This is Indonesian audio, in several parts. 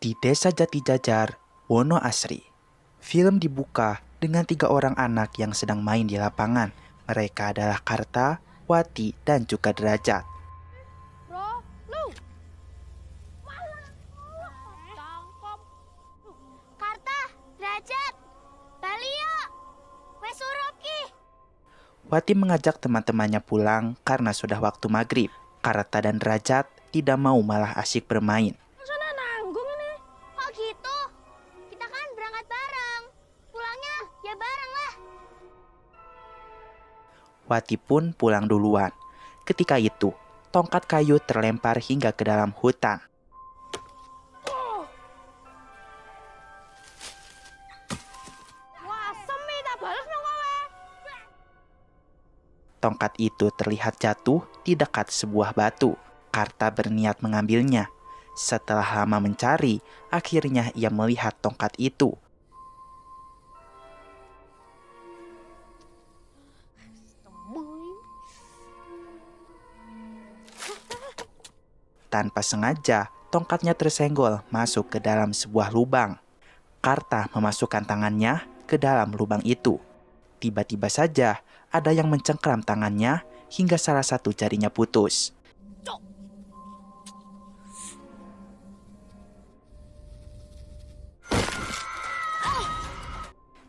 Di Desa Jatijajar, Wono Asri. Film dibuka dengan 3 orang anak yang sedang main di lapangan. Mereka adalah Karta, Wati, dan juga Derajat. Bro, lu. Cangkep. Karta, Derajat, Balio, wes surup ki. Wati mengajak teman-temannya pulang karena sudah waktu maghrib. Karta dan Derajat tidak mau, malah asyik bermain. Sana nanggung ini. Kok gitu? Kita kan berangkat bareng. Pulangnya ya bareng lah. Wati pun pulang duluan. Ketika itu, tongkat kayu terlempar hingga ke dalam hutan. Wah, semi tak bales nang kowe. Tongkat itu terlihat jatuh di dekat sebuah batu. Karta berniat mengambilnya. Setelah lama mencari, akhirnya ia melihat tongkat itu. Tanpa sengaja, tongkatnya tersenggol masuk ke dalam sebuah lubang. Karta memasukkan tangannya ke dalam lubang itu. Tiba-tiba saja ada yang mencengkram tangannya hingga salah satu jarinya putus.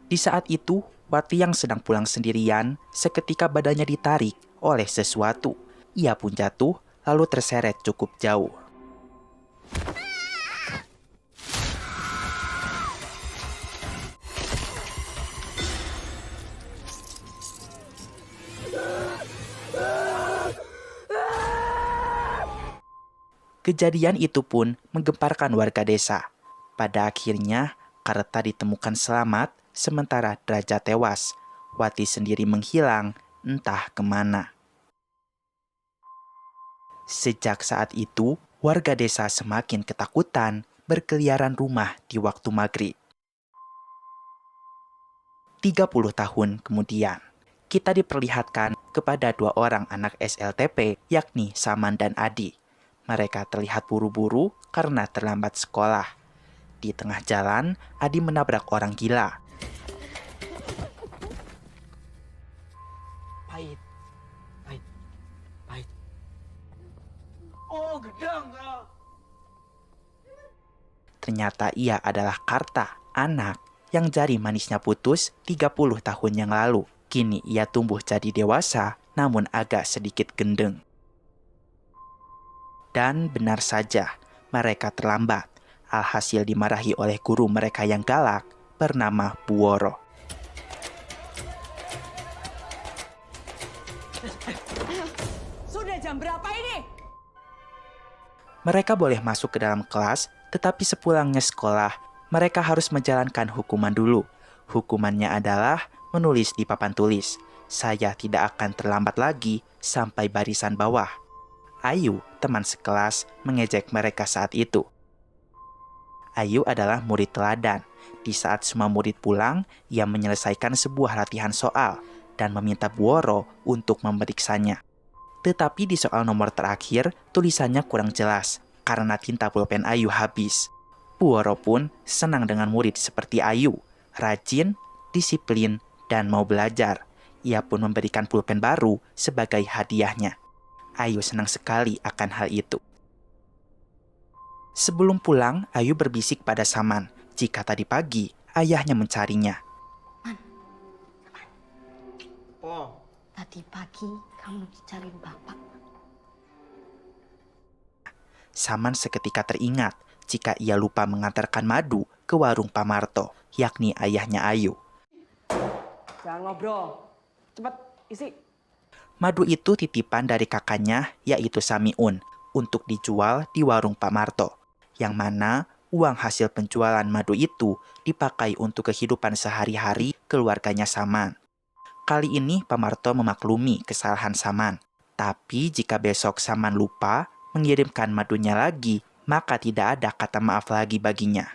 Di saat itu, Wati yang sedang pulang sendirian, seketika badannya ditarik oleh sesuatu. Ia pun jatuh, lalu terseret cukup jauh. Kejadian itu pun menggemparkan warga desa. Pada akhirnya, Karta ditemukan selamat, sementara Derajat tewas. Wati sendiri menghilang, entah kemana. Sejak saat itu, warga desa semakin ketakutan berkeliaran rumah di waktu maghrib. 30 tahun kemudian, kita diperlihatkan kepada 2 orang anak SLTP, yakni Saman dan Adi. Mereka terlihat buru-buru karena terlambat sekolah. Di tengah jalan, Adi menabrak orang gila. Pahit. Oh, gedang. Ternyata ia adalah Karta, anak yang jari manisnya putus 30 tahun yang lalu. Kini ia tumbuh jadi dewasa, namun agak sedikit gendeng. Dan benar saja, mereka terlambat. Alhasil dimarahi oleh guru mereka yang galak bernama Buworo. Sudah jam berapa ini? Mereka boleh masuk ke dalam kelas, tetapi sepulangnya sekolah, mereka harus menjalankan hukuman dulu. Hukumannya adalah menulis di papan tulis. Saya tidak akan terlambat lagi sampai barisan bawah. Ayu, teman sekelas, mengejek mereka saat itu. Ayu adalah murid teladan. Di saat semua murid pulang, ia menyelesaikan sebuah latihan soal dan meminta Buworo untuk memeriksanya. Tetapi di soal nomor terakhir, tulisannya kurang jelas karena tinta pulpen Ayu habis. Buworo pun senang dengan murid seperti Ayu, rajin, disiplin, dan mau belajar. Ia pun memberikan pulpen baru sebagai hadiahnya. Ayu senang sekali akan hal itu. Sebelum pulang, Ayu berbisik pada Saman jika tadi pagi ayahnya mencarinya. Oh, Tadi pagi kamu dicariin bapak. Saman seketika teringat jika ia lupa mengantarkan madu ke warung Pak Marto, yakni ayahnya Ayu. jangan ngobrol. Cepat isi. Madu itu titipan dari kakaknya, yaitu Samiun, untuk dijual di warung Pak Marto, yang mana uang hasil penjualan madu itu dipakai untuk kehidupan sehari-hari keluarganya Saman. Kali ini Pak Marto memaklumi kesalahan Saman, tapi jika besok Saman lupa mengirimkan madunya lagi, maka tidak ada kata maaf lagi baginya.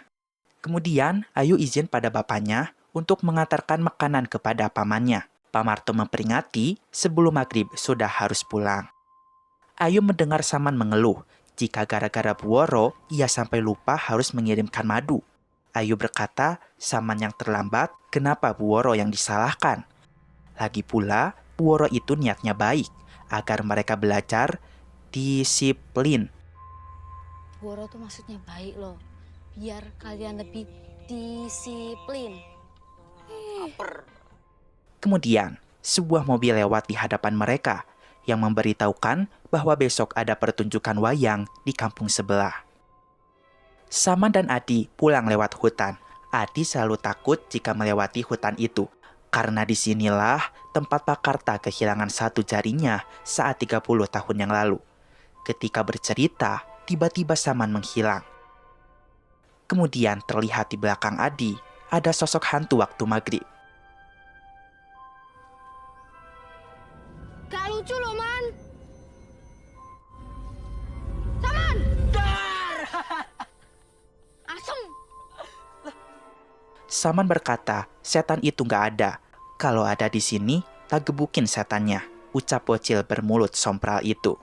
Kemudian Ayu izin pada bapaknya untuk mengantarkan makanan kepada pamannya. Pak Marto memperingati sebelum maghrib sudah harus pulang. Ayu mendengar Saman mengeluh jika gara-gara Bu Woro ia sampai lupa harus mengirimkan madu. Ayu berkata, Saman yang terlambat, kenapa Bu Woro yang disalahkan? Lagi pula, Bu Woro itu niatnya baik, agar mereka belajar disiplin. Woro tuh maksudnya baik loh. Biar kalian lebih disiplin. Kemudian, sebuah mobil lewat di hadapan mereka yang memberitahukan bahwa besok ada pertunjukan wayang di kampung sebelah. Saman dan Adi pulang lewat hutan. Adi selalu takut jika melewati hutan itu, karena disinilah tempat Pak Karta kehilangan satu jarinya saat 30 tahun yang lalu. Ketika bercerita, tiba-tiba Saman menghilang. Kemudian terlihat di belakang Adi, ada sosok hantu waktu maghrib. Gak lucu loh, Man. Saman! Asem! Saman berkata, setan itu nggak ada. Kalau ada di sini, tak gebukin setannya, ucap bocil bermulut sompral itu.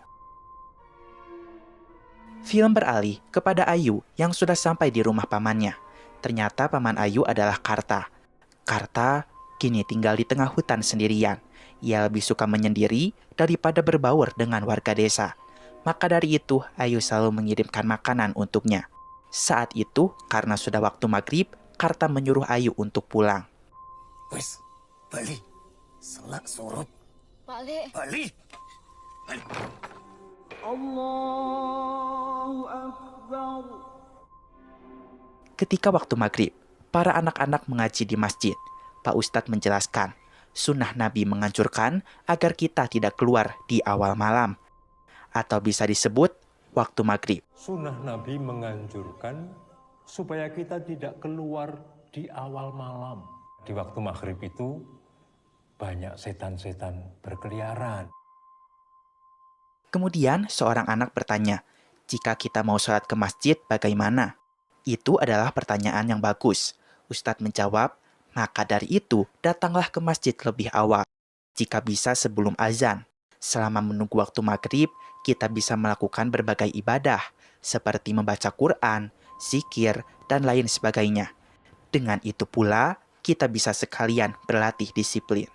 Film beralih kepada Ayu yang sudah sampai di rumah pamannya. Ternyata paman Ayu adalah Karta. Karta kini tinggal di tengah hutan sendirian. Ia lebih suka menyendiri daripada berbaur dengan warga desa. Maka dari itu, Ayu selalu mengirimkan makanan untuknya. Saat itu, karena sudah waktu maghrib, Karta menyuruh Ayu untuk pulang. Wes, balik. Selak sorot. Balik. Balik. Allahu Akbar. Ketika waktu maghrib, para anak-anak mengaji di masjid. Pak Ustadz menjelaskan, sunnah Nabi menganjurkan agar kita tidak keluar di awal malam. Atau bisa disebut waktu maghrib. Sunnah Nabi menganjurkan supaya kita tidak keluar di awal malam. Di waktu maghrib itu banyak setan-setan berkeliaran. Kemudian seorang anak bertanya, jika kita mau sholat ke masjid bagaimana? Itu adalah pertanyaan yang bagus. Ustadz menjawab, maka dari itu datanglah ke masjid lebih awal. Jika bisa sebelum azan. Selama menunggu waktu maghrib, kita bisa melakukan berbagai ibadah, seperti membaca Quran, zikir, dan lain sebagainya. Dengan itu pula, kita bisa sekalian berlatih disiplin.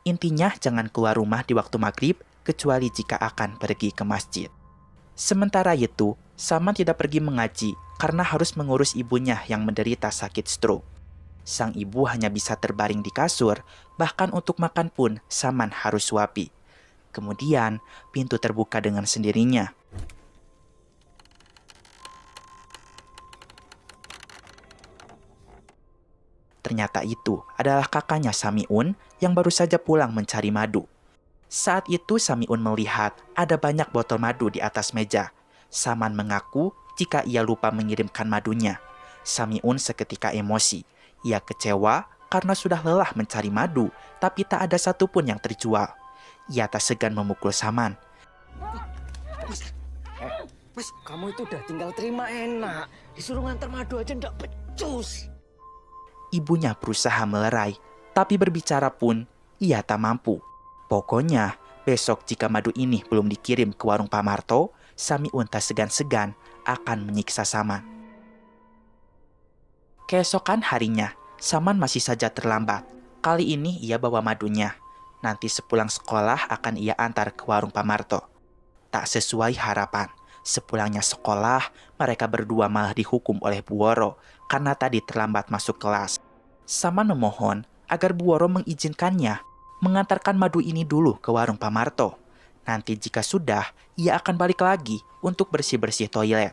Intinya jangan keluar rumah di waktu maghrib, kecuali jika akan pergi ke masjid. Sementara itu, Saman tidak pergi mengaji karena harus mengurus ibunya yang menderita sakit stroke. Sang ibu hanya bisa terbaring di kasur, bahkan untuk makan pun Saman harus suapi. Kemudian, pintu terbuka dengan sendirinya. Ternyata itu adalah kakaknya Samiun yang baru saja pulang mencari madu. Saat itu Samiun melihat ada banyak botol madu di atas meja. Saman mengaku jika ia lupa mengirimkan madunya. Samiun seketika emosi. Ia kecewa karena sudah lelah mencari madu, tapi tak ada satupun yang terjual. Ia tak segan memukul Saman. Mas, kamu itu udah tinggal terima enak. Disuruh ngantar madu aja ndak becus. Ibunya berusaha melerai, tapi berbicara pun ia tak mampu. Pokoknya, besok jika madu ini belum dikirim ke warung Pak Marto, Samiun tak segan-segan akan menyiksa Saman. Keesokan harinya, Saman masih saja terlambat. Kali ini ia bawa madunya. Nanti sepulang sekolah akan ia antar ke warung Pak Marto. Tak sesuai harapan. Sepulangnya sekolah, mereka berdua malah dihukum oleh Bu Woro karena tadi terlambat masuk kelas. Saman memohon agar Bu Woro mengizinkannya mengantarkan madu ini dulu ke warung Pak Marto. Nanti jika sudah, ia akan balik lagi untuk bersih-bersih toilet.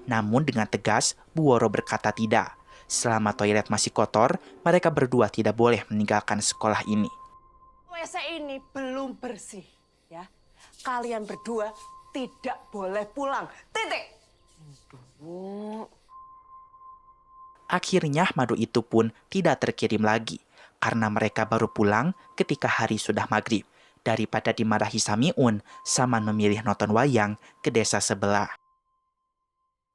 Namun dengan tegas, Bu Woro berkata tidak. Selama toilet masih kotor, mereka berdua tidak boleh meninggalkan sekolah ini. WC ini belum bersih, ya. Kalian berdua tidak boleh pulang. Titik. Akhirnya madu itu pun tidak terkirim lagi, karena mereka baru pulang ketika hari sudah maghrib. Daripada dimarahi Samiun, Saman memilih nonton wayang ke desa sebelah.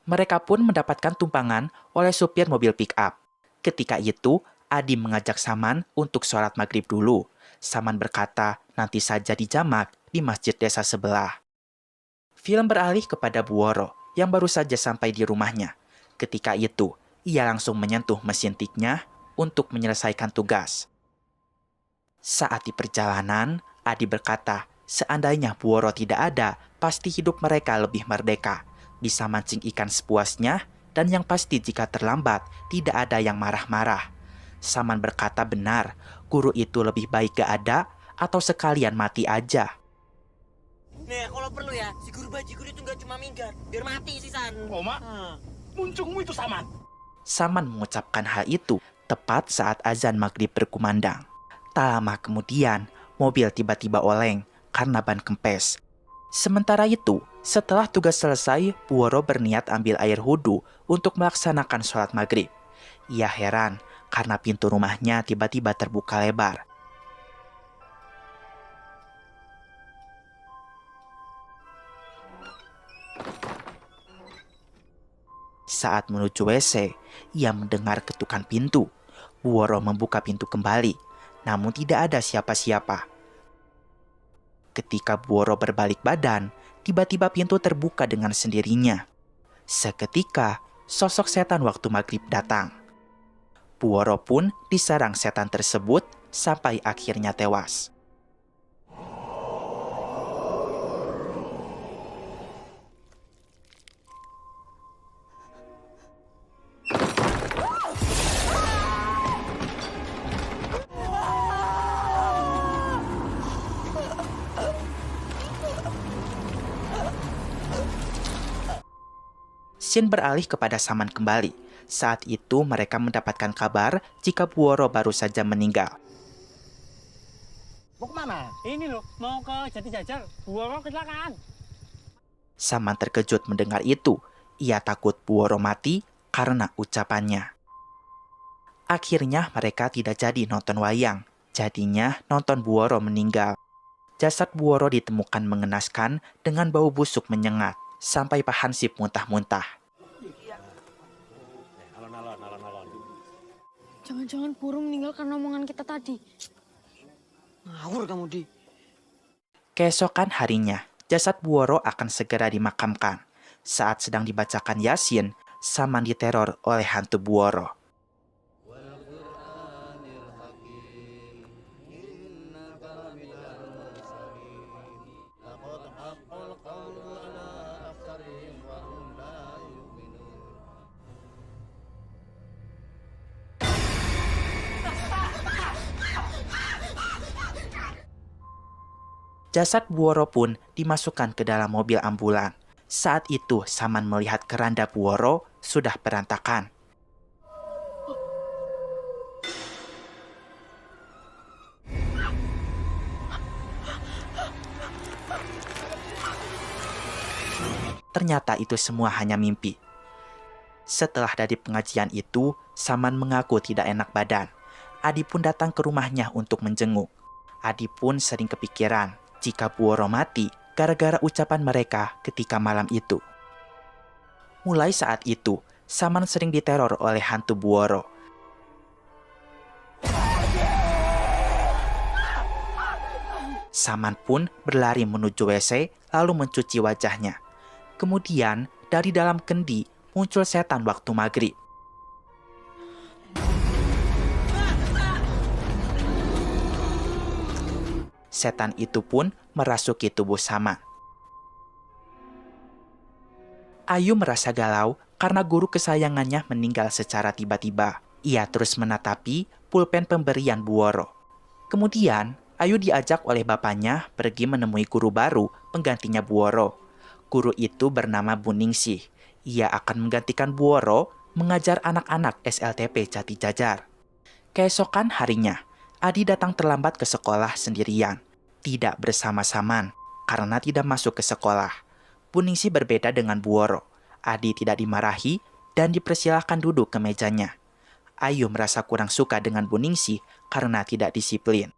Mereka pun mendapatkan tumpangan oleh supir mobil pick-up. Ketika itu, Adi mengajak Saman untuk sholat maghrib dulu. Saman berkata nanti saja dijamak di masjid desa sebelah. Film beralih kepada Buoro yang baru saja sampai di rumahnya. Ketika itu, ia langsung menyentuh mesin tiknya untuk menyelesaikan tugas. Saat di perjalanan, Adi berkata, seandainya Buoro tidak ada, pasti hidup mereka lebih merdeka. Bisa mancing ikan sepuasnya, dan yang pasti jika terlambat, tidak ada yang marah-marah. Saman berkata benar, guru itu lebih baik gak ada, atau sekalian mati aja. Nih, kalau perlu ya, si guru bajigur itu nggak cuma minggat, biar mati sih, San. Oma, muncungmu itu Saman. Saman mengucapkan hal itu tepat saat azan maghrib berkumandang. Tak lama kemudian, mobil tiba-tiba oleng karena ban kempes. Sementara itu, setelah tugas selesai, Buoro berniat ambil air wudhu untuk melaksanakan sholat maghrib. Ia heran karena pintu rumahnya tiba-tiba terbuka lebar. Saat menuju WC, ia mendengar ketukan pintu. Buoro membuka pintu kembali, namun tidak ada siapa-siapa. Ketika Buoro berbalik badan, tiba-tiba pintu terbuka dengan sendirinya. Seketika, sosok setan waktu maghrib datang. Buoro pun diserang setan tersebut sampai akhirnya tewas. Scene beralih kepada Saman kembali. Saat itu mereka mendapatkan kabar jika Buoro baru saja meninggal. Mau kemana? Ini loh, mau ke Jati Jajar. Buoro kecelakaan. Saman terkejut mendengar itu. Ia takut Buoro mati karena ucapannya. Akhirnya mereka tidak jadi nonton wayang. Jadinya nonton Buoro meninggal. Jasad Buoro ditemukan mengenaskan dengan bau busuk menyengat. Sampai Pak Hansip muntah-muntah. Jangan-jangan Buru meninggal karena omongan kita tadi. Ngawur kamu, Di. Keesokan harinya, jasad Buoro akan segera dimakamkan. Saat sedang dibacakan Yasin, Saman diteror oleh hantu Buoro. Jasad Buoro pun dimasukkan ke dalam mobil ambulan. Saat itu Saman melihat keranda Buoro sudah berantakan. Ternyata itu semua hanya mimpi. Setelah dari pengajian itu, Saman mengaku tidak enak badan. Adi pun datang ke rumahnya untuk menjenguk. Adi pun sering kepikiran jika Buoro mati gara-gara ucapan mereka ketika malam itu. Mulai saat itu, Saman sering diteror oleh hantu Buoro. Saman pun berlari menuju WC lalu mencuci wajahnya. Kemudian dari dalam kendi muncul setan waktu maghrib. Setan itu pun merasuki tubuh Saman. Ayu merasa galau karena guru kesayangannya meninggal secara tiba-tiba. Ia terus menatapi pulpen pemberian Buoro. Kemudian, Ayu diajak oleh bapaknya pergi menemui guru baru penggantinya Buoro. Guru itu bernama Buningsih. Ia akan menggantikan Buoro mengajar anak-anak SLTP Jati Jajar. Keesokan harinya, Adi datang terlambat ke sekolah sendirian, tidak bersama Saman, karena tidak masuk ke sekolah. Buningsih berbeda dengan Buoro. Adi tidak dimarahi dan dipersilahkan duduk ke mejanya. Ayu merasa kurang suka dengan Buningsih karena tidak disiplin.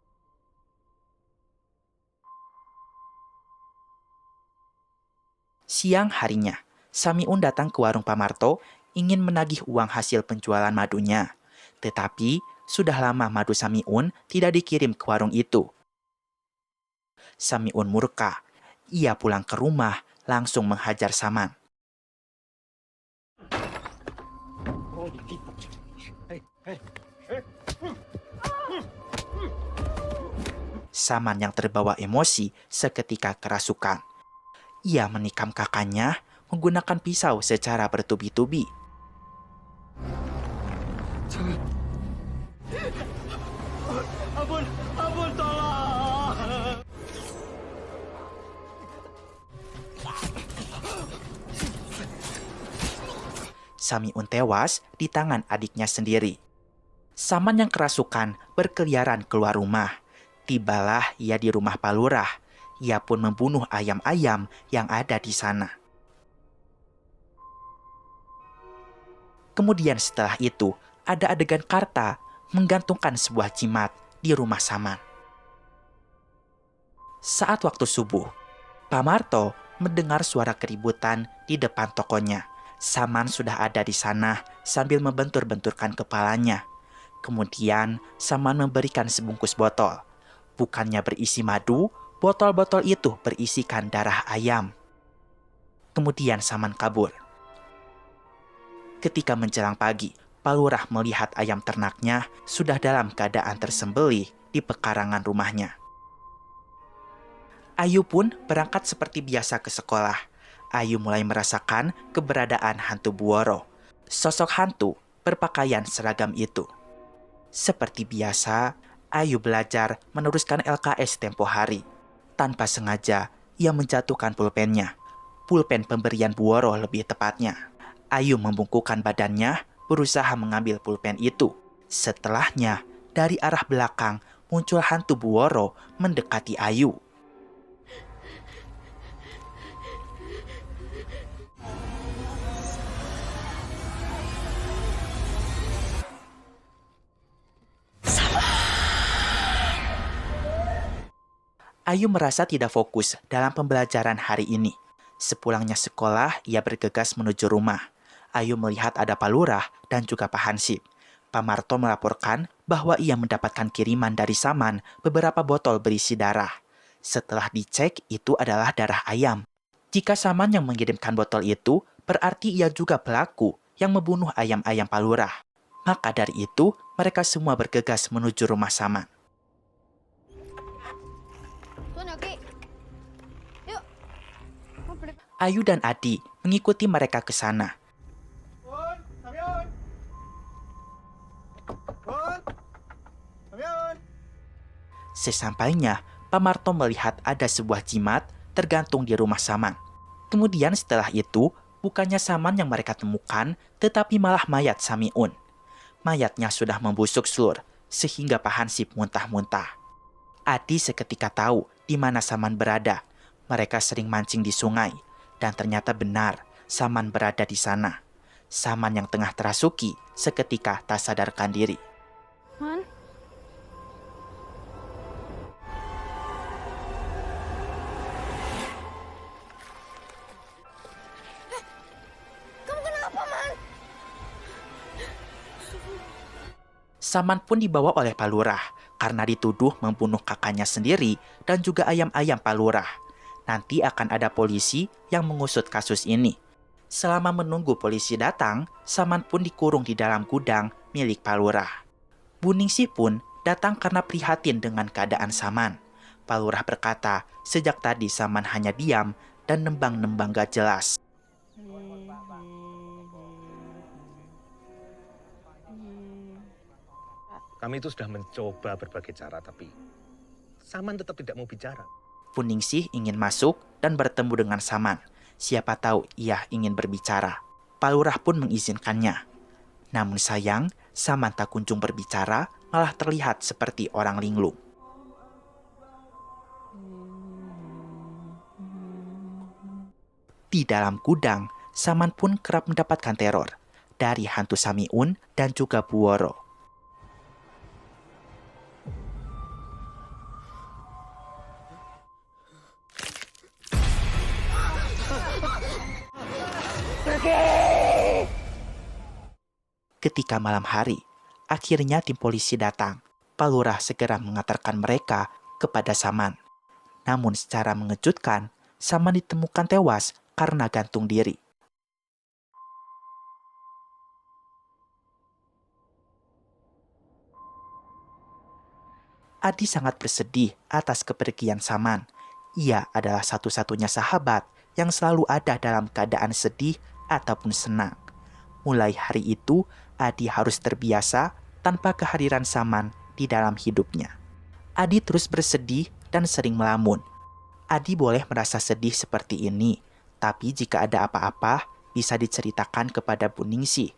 Siang harinya, Samiun datang ke warung Pamarto ingin menagih uang hasil penjualan madunya. Tetapi, sudah lama madu Samiun tidak dikirim ke warung itu. Samiun murka. Ia pulang ke rumah langsung menghajar Saman. Saman yang terbawa emosi seketika kerasukan. Ia menikam kakaknya menggunakan pisau secara bertubi-tubi. Ampun, tolong. Samiun tewas di tangan adiknya sendiri. Saman yang kerasukan berkeliaran keluar rumah. Tibalah ia di rumah Pak Lurah. Ia pun membunuh ayam-ayam yang ada di sana. Kemudian setelah itu, ada adegan Karta menggantungkan sebuah jimat di rumah Saman. Saat waktu subuh, Pak Marto mendengar suara keributan di depan tokonya. Saman sudah ada di sana sambil membentur-benturkan kepalanya. Kemudian Saman memberikan sebungkus botol. Bukannya berisi madu, botol-botol itu berisikan darah ayam. Kemudian Saman kabur. Ketika menjelang pagi, Pak Lurah melihat ayam ternaknya sudah dalam keadaan tersembelih di pekarangan rumahnya. Ayu pun berangkat seperti biasa ke sekolah. Ayu mulai merasakan keberadaan hantu Buoro. Sosok hantu berpakaian seragam itu. Seperti biasa, Ayu belajar meneruskan LKS tempo hari. Tanpa sengaja, ia menjatuhkan pulpennya. Pulpen pemberian Buoro lebih tepatnya. Ayu membungkukkan badannya, berusaha mengambil pulpen itu. Setelahnya, dari arah belakang muncul hantu Buoro mendekati Ayu. Ayu merasa tidak fokus dalam pembelajaran hari ini. Sepulangnya sekolah, ia bergegas menuju rumah. Ayu melihat ada Pak Lurah dan juga Pak Hansip. Pak Marto melaporkan bahwa ia mendapatkan kiriman dari Saman beberapa botol berisi darah. Setelah dicek, itu adalah darah ayam. Jika Saman yang mengirimkan botol itu, berarti ia juga pelaku yang membunuh ayam-ayam Pak Lurah. Maka dari itu, mereka semua bergegas menuju rumah Saman. Tuan Oki. Yuk. Ayu dan Adi mengikuti mereka ke sana. Sesampainya, Pak Marto melihat ada sebuah jimat tergantung di rumah Saman. Kemudian setelah itu, bukannya Saman yang mereka temukan, tetapi malah mayat Samiun. Mayatnya sudah membusuk slur, sehingga Pak Hansip muntah-muntah. Adi seketika tahu di mana Saman berada. Mereka sering mancing di sungai, dan ternyata benar Saman berada di sana. Saman yang tengah terasuki seketika tak sadarkan diri. Man, Kamu kenapa, Man? Saman pun dibawa oleh Pak Lurah karena dituduh membunuh kakaknya sendiri dan juga ayam-ayam Pak Lurah. Nanti akan ada polisi yang mengusut kasus ini. Selama menunggu polisi datang, Saman pun dikurung di dalam gudang milik Pak Lurah. Bu Ningsih pun datang karena prihatin dengan keadaan Saman. Pak Lurah berkata, sejak tadi Saman hanya diam dan nembang-nembang gak jelas. Kami itu sudah mencoba berbagai cara, tapi Saman tetap tidak mau bicara. Bu Ningsih ingin masuk dan bertemu dengan Saman. Siapa tahu ia ingin berbicara. Pak Lurah pun mengizinkannya. Namun sayang, Saman tak kunjung berbicara, malah terlihat seperti orang linglung. Di dalam gudang, Saman pun kerap mendapatkan teror dari hantu Samiun dan juga Buoro. Ketika malam hari, akhirnya tim polisi datang. Pak Lurah segera mengantarkan mereka kepada Saman. Namun secara mengejutkan, Saman ditemukan tewas karena gantung diri. Adi sangat bersedih atas kepergian Saman. Ia adalah satu-satunya sahabat yang selalu ada dalam keadaan sedih ataupun senang. Mulai hari itu, Adi harus terbiasa tanpa kehadiran Saman di dalam hidupnya. Adi terus bersedih dan sering melamun. Adi boleh merasa sedih seperti ini, tapi jika ada apa-apa, bisa diceritakan kepada Bu Ningsih.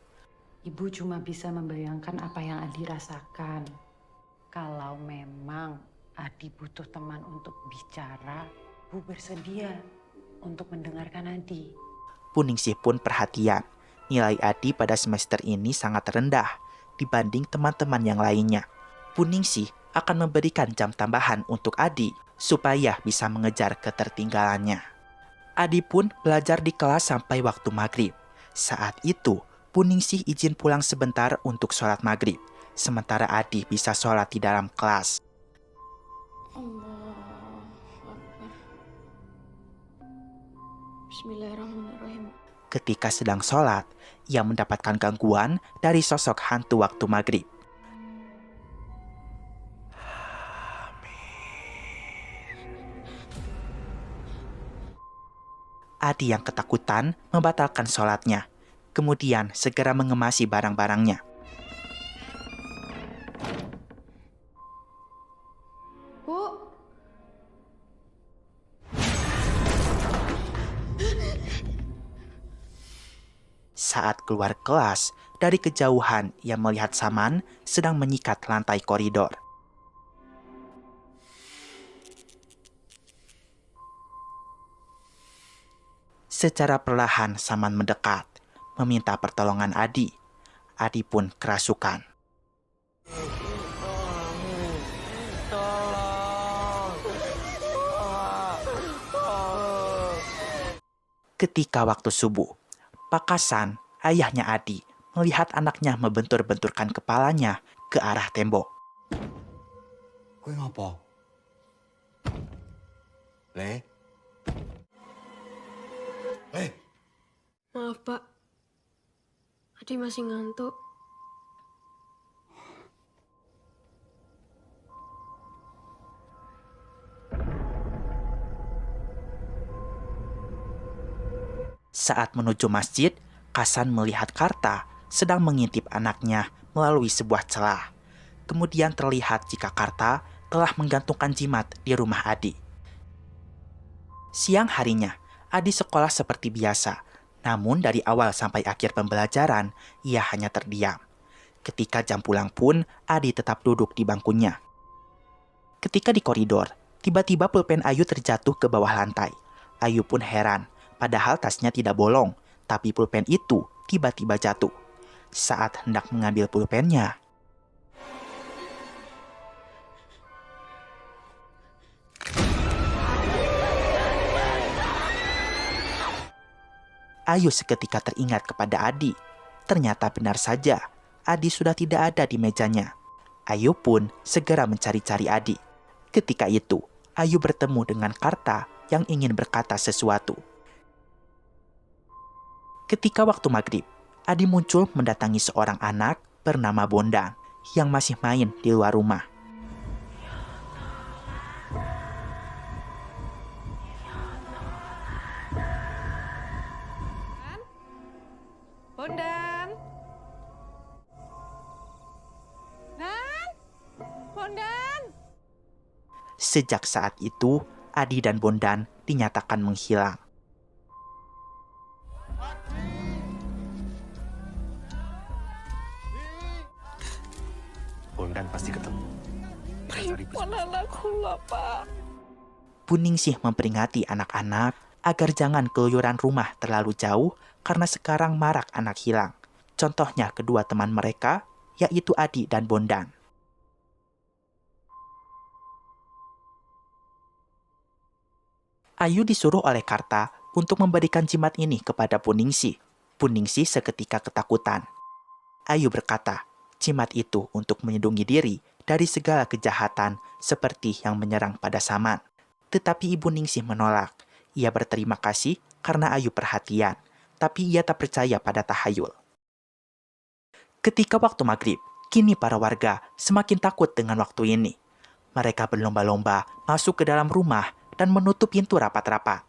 Ibu cuma bisa membayangkan apa yang Adi rasakan. Kalau memang Adi butuh teman untuk bicara, Bu bersedia untuk mendengarkan Adi. Bu Ningsih pun perhatian. Nilai Adi pada semester ini sangat rendah dibanding teman-teman yang lainnya. Bu Ningsih akan memberikan jam tambahan untuk Adi supaya bisa mengejar ketertinggalannya. Adi pun belajar di kelas sampai waktu maghrib. Saat itu, Bu Ningsih izin pulang sebentar untuk sholat maghrib, sementara Adi bisa sholat di dalam kelas. Allah Akbar. Bismillahirrahmanirrahim. Ketika sedang sholat, ia mendapatkan gangguan dari sosok hantu waktu maghrib. Adi yang ketakutan membatalkan sholatnya, kemudian segera mengemasi barang-barangnya. Bu, Saat keluar kelas, dari kejauhan ia melihat Saman sedang menyikat lantai koridor. Secara perlahan Saman mendekat, meminta pertolongan Adi. Adi pun kerasukan. Ketika waktu subuh, Pak Kasan, ayahnya Adi, melihat anaknya membentur-benturkan kepalanya ke arah tembok. Kowe ngopo? Le? Maaf, Pak. Adi masih ngantuk. Saat menuju masjid, Kasan melihat Karta sedang mengintip anaknya melalui sebuah celah. Kemudian terlihat jika Karta telah menggantungkan jimat di rumah Adi. Siang harinya, Adi sekolah seperti biasa. Namun dari awal sampai akhir pembelajaran, ia hanya terdiam. Ketika jam pulang pun, Adi tetap duduk di bangkunya. Ketika di koridor, tiba-tiba pulpen Ayu terjatuh ke bawah lantai. Ayu pun heran, padahal tasnya tidak bolong, tapi pulpen itu tiba-tiba jatuh. Saat hendak mengambil pulpennya, Ayu seketika teringat kepada Adi. Ternyata benar saja, Adi sudah tidak ada di mejanya. Ayu pun segera mencari-cari Adi. Ketika itu, Ayu bertemu dengan Karta yang ingin berkata sesuatu. Ketika waktu maghrib, Adi muncul mendatangi seorang anak bernama Bondan yang masih main di luar rumah. Bondan! Nan! Bondan! Sejak saat itu, Adi dan Bondan dinyatakan menghilang. Bondan pasti ketemu. Bu Ningsih memperingati anak-anak agar jangan keluyuran rumah terlalu jauh karena sekarang marak anak hilang. Contohnya kedua teman mereka, yaitu Adi dan Bondan. Ayu disuruh oleh Karta untuk memberikan jimat ini kepada Bu Ningsih. Bu Ningsih seketika ketakutan. Ayu berkata, jimat itu untuk melindungi diri dari segala kejahatan seperti yang menyerang pada Saman. Tetapi Ibu Ningsih menolak. Ia berterima kasih karena Ayu perhatian, tapi ia tak percaya pada tahayul. Ketika waktu maghrib, kini para warga semakin takut dengan waktu ini. Mereka berlomba-lomba masuk ke dalam rumah dan menutup pintu rapat-rapat.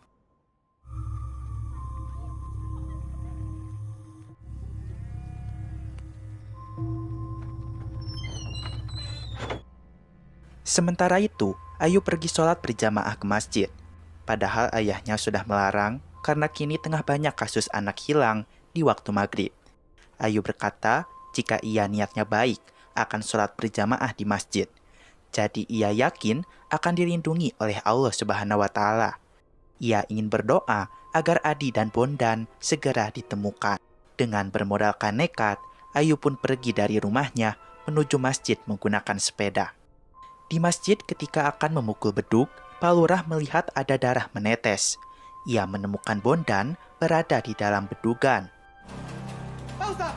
Sementara itu, Ayu pergi sholat berjamaah ke masjid. Padahal ayahnya sudah melarang karena kini tengah banyak kasus anak hilang di waktu maghrib. Ayu berkata jika ia niatnya baik akan sholat berjamaah di masjid. Jadi ia yakin akan dilindungi oleh Allah Subhanahu wa Ta'ala. Ia ingin berdoa agar Adi dan Bondan segera ditemukan. Dengan bermodalkan nekat, Ayu pun pergi dari rumahnya menuju masjid menggunakan sepeda. Di masjid ketika akan memukul beduk, Pak Lurah melihat ada darah menetes. Ia menemukan Bondan berada di dalam bedugan. Pak Ustaz!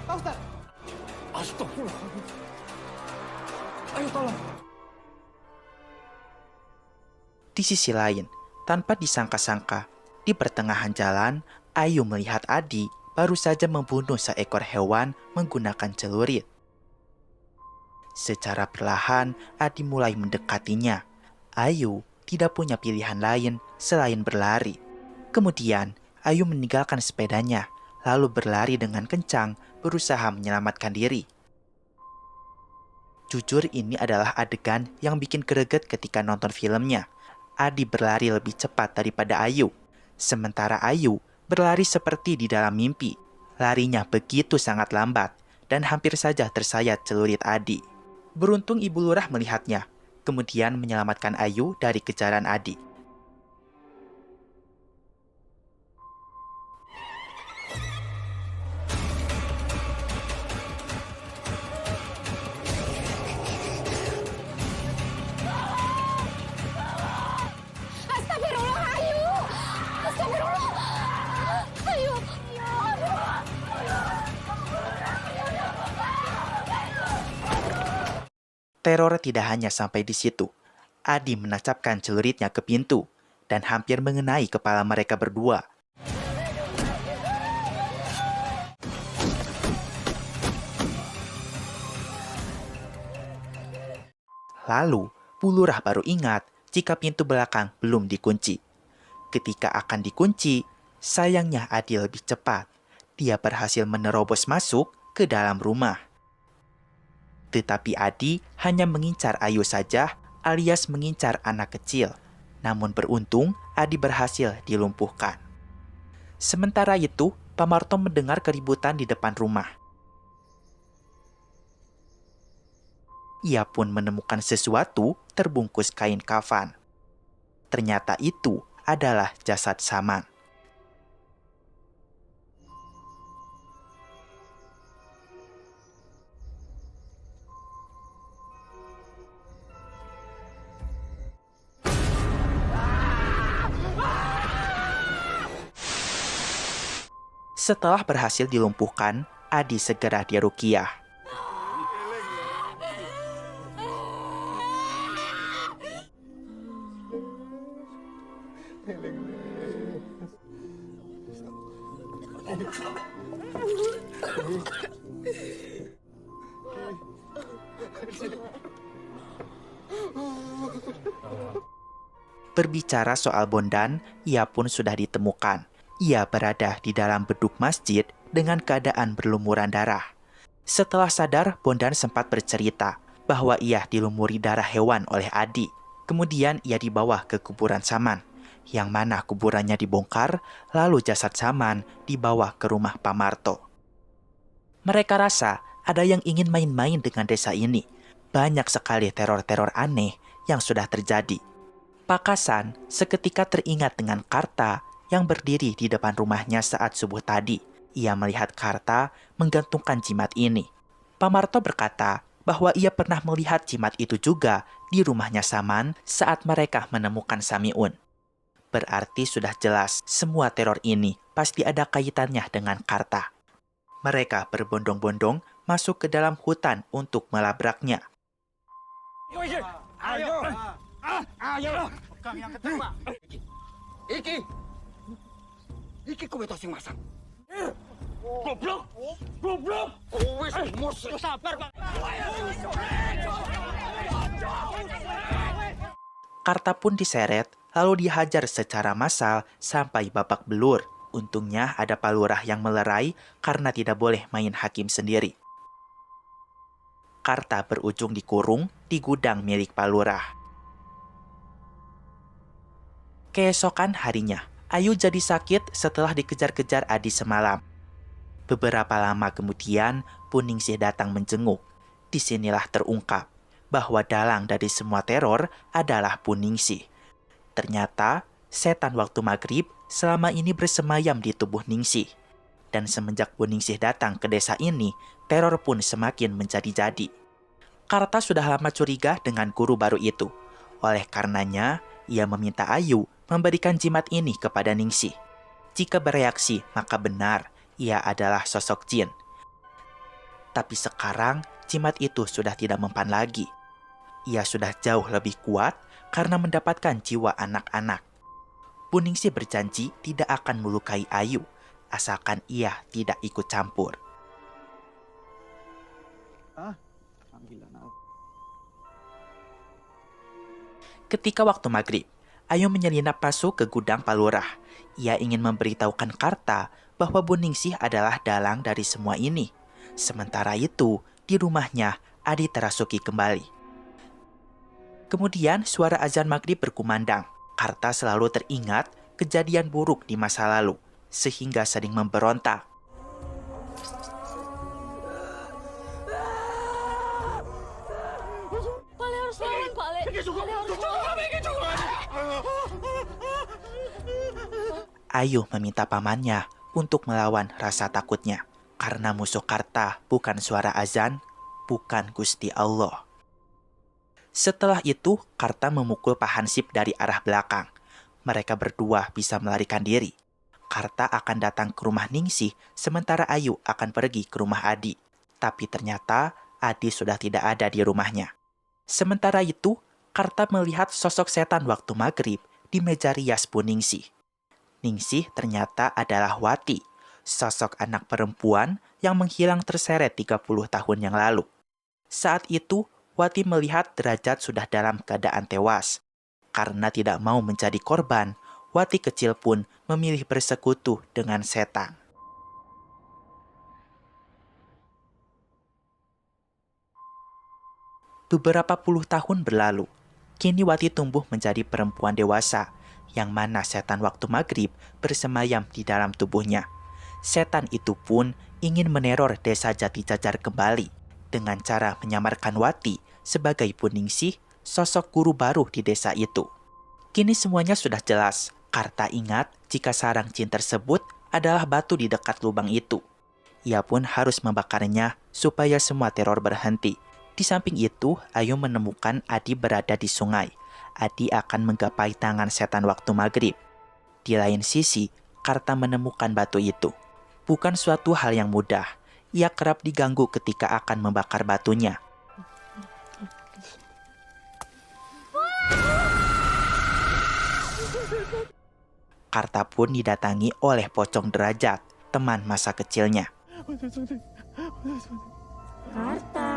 Pak Ustaz! Astagfirullah. Ayo tolong! Di sisi lain, tanpa disangka-sangka, di pertengahan jalan, Ayu melihat Adi baru saja membunuh seekor hewan menggunakan celurit. Secara perlahan, Adi mulai mendekatinya. Ayu tidak punya pilihan lain selain berlari. Kemudian, Ayu meninggalkan sepedanya, lalu berlari dengan kencang, berusaha menyelamatkan diri. Jujur, ini adalah adegan yang bikin greget ketika nonton filmnya. Adi berlari lebih cepat daripada Ayu. Sementara Ayu berlari seperti di dalam mimpi. Larinya begitu sangat lambat dan hampir saja tersayat celurit Adi. Beruntung Ibu Lurah melihatnya, kemudian menyelamatkan Ayu dari kejaran Adi. Astagfirullah, Ayu! Astagfirullah! Ayu! Teror tidak hanya sampai di situ. Adi menancapkan celuritnya ke pintu dan hampir mengenai kepala mereka berdua. Lalu, Bu Lurah baru ingat jika pintu belakang belum dikunci. Ketika akan dikunci, sayangnya Adi lebih cepat. Dia berhasil menerobos masuk ke dalam rumah. Tetapi Adi hanya mengincar Ayu saja, alias mengincar anak kecil. Namun beruntung, Adi berhasil dilumpuhkan. Sementara itu, Pak Marto mendengar keributan di depan rumah. Ia pun menemukan sesuatu terbungkus kain kafan. Ternyata itu adalah jasad Saman. Setelah berhasil dilumpuhkan, Adi segera diruqyah. Berbicara soal Bondan, ia pun sudah ditemukan. Ia berada di dalam beduk masjid dengan keadaan berlumuran darah. Setelah sadar, Bondan sempat bercerita bahwa ia dilumuri darah hewan oleh Adi. Kemudian ia dibawa ke kuburan Saman, yang mana kuburannya dibongkar, lalu jasad Saman dibawa ke rumah Pak Marto. Mereka rasa ada yang ingin main-main dengan desa ini. Banyak sekali teror-teror aneh yang sudah terjadi. Pak Kasan seketika teringat dengan Karta yang berdiri di depan rumahnya saat subuh tadi. Ia melihat Karta menggantungkan jimat ini. Pak Marto berkata bahwa ia pernah melihat jimat itu juga di rumahnya Saman saat mereka menemukan Samiun. Berarti sudah jelas semua teror ini pasti ada kaitannya dengan Karta. Mereka berbondong-bondong masuk ke dalam hutan untuk melabraknya. Ayo! Ayo! Pegang yang kencang, Pak. Iki kowe to sing masak. Goblok! Goblok! Wis mus. Sabar, Pak. Karta pun diseret, lalu dihajar secara massal sampai babak belur. Untungnya ada Pak Lurah yang melerai karena tidak boleh main hakim sendiri. Karta berujung dikurung di gudang milik Pak Lurah. Keesokan harinya, Ayu jadi sakit setelah dikejar-kejar Adi semalam. Beberapa lama kemudian, Puningsih datang menjenguk. Disinilah terungkap bahwa dalang dari semua teror adalah Puningsih. Ternyata, setan waktu maghrib selama ini bersemayam di tubuh Ningsih. Dan semenjak Puningsih datang ke desa ini, teror pun semakin menjadi-jadi. Karta sudah lama curiga dengan guru baru itu. Oleh karenanya, ia meminta Ayu memberikan jimat ini kepada Ningsih. Jika bereaksi, maka benar, ia adalah sosok jin. Tapi sekarang, jimat itu sudah tidak mempan lagi. Ia sudah jauh lebih kuat karena mendapatkan jiwa anak-anak. Puningsih berjanji tidak akan melukai Ayu, asalkan ia tidak ikut campur. Ketika waktu maghrib, Ayu menyelinap masuk ke gudang Pak Lurah. Ia ingin memberitahukan Karta bahwa Puningsih adalah dalang dari semua ini. Sementara itu, di rumahnya, Adi terasuki kembali. Kemudian suara azan maghrib berkumandang. Karta selalu teringat kejadian buruk di masa lalu, sehingga sering memberontak. Pale harus lawan, Pale. Pale harus lawan. Ayu meminta pamannya untuk melawan rasa takutnya. Karena musuh Karta bukan suara azan, bukan Gusti Allah. Setelah itu, Karta memukul Pak Hansip dari arah belakang. Mereka berdua bisa melarikan diri. Karta akan datang ke rumah Ningsih, sementara Ayu akan pergi ke rumah Adi. Tapi ternyata Adi sudah tidak ada di rumahnya. Sementara itu, Karta melihat sosok setan waktu maghrib di meja rias Puningsih. Ningsih ternyata adalah Wati, sosok anak perempuan yang menghilang terseret 30 tahun yang lalu. Saat itu, Wati melihat Derajat sudah dalam keadaan tewas. Karena tidak mau menjadi korban, Wati kecil pun memilih bersekutu dengan setan. Beberapa puluh tahun berlalu, kini Wati tumbuh menjadi perempuan dewasa, yang mana setan waktu maghrib bersemayam di dalam tubuhnya. Setan itu pun ingin meneror desa Jatijajar kembali dengan cara menyamarkan Wati sebagai Puningsih, sosok guru baru di desa itu. Kini semuanya sudah jelas. Karta ingat jika sarang jin tersebut adalah batu di dekat lubang itu. Ia pun harus membakarnya supaya semua teror berhenti. Di samping itu, Ayu menemukan Adi berada di sungai. Adi akan menggapai tangan setan waktu maghrib. Di lain sisi, Karta menemukan batu itu. Bukan suatu hal yang mudah. Ia kerap diganggu ketika akan membakar batunya. Karta pun didatangi oleh Pocong Derajat, teman masa kecilnya. Karta,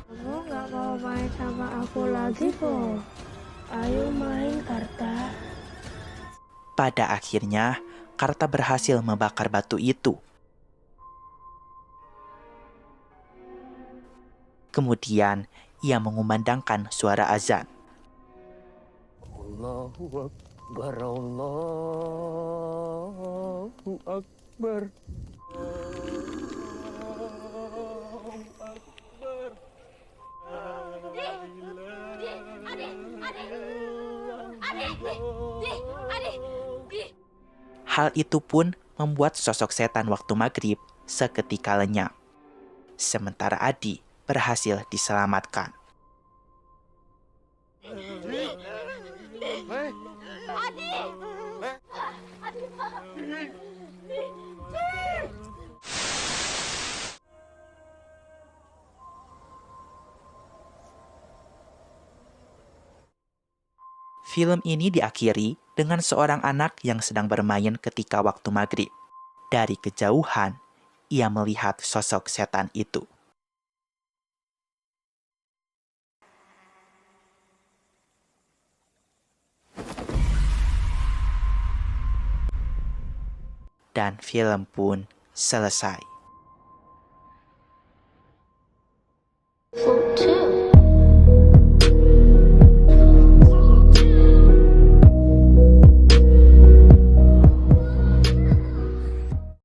kamu nggak mau main sama aku lagi kok. Ayo main, Karta. Pada akhirnya, Karta berhasil membakar batu itu. Kemudian, ia mengumandangkan suara azan. Allahu Akbar, Allahu Akbar. Hal itu pun membuat sosok setan waktu maghrib seketika lenyap. Sementara Adi berhasil diselamatkan. Film ini diakhiri dengan seorang anak yang sedang bermain ketika waktu maghrib. Dari kejauhan, ia melihat sosok setan itu. Dan film pun selesai.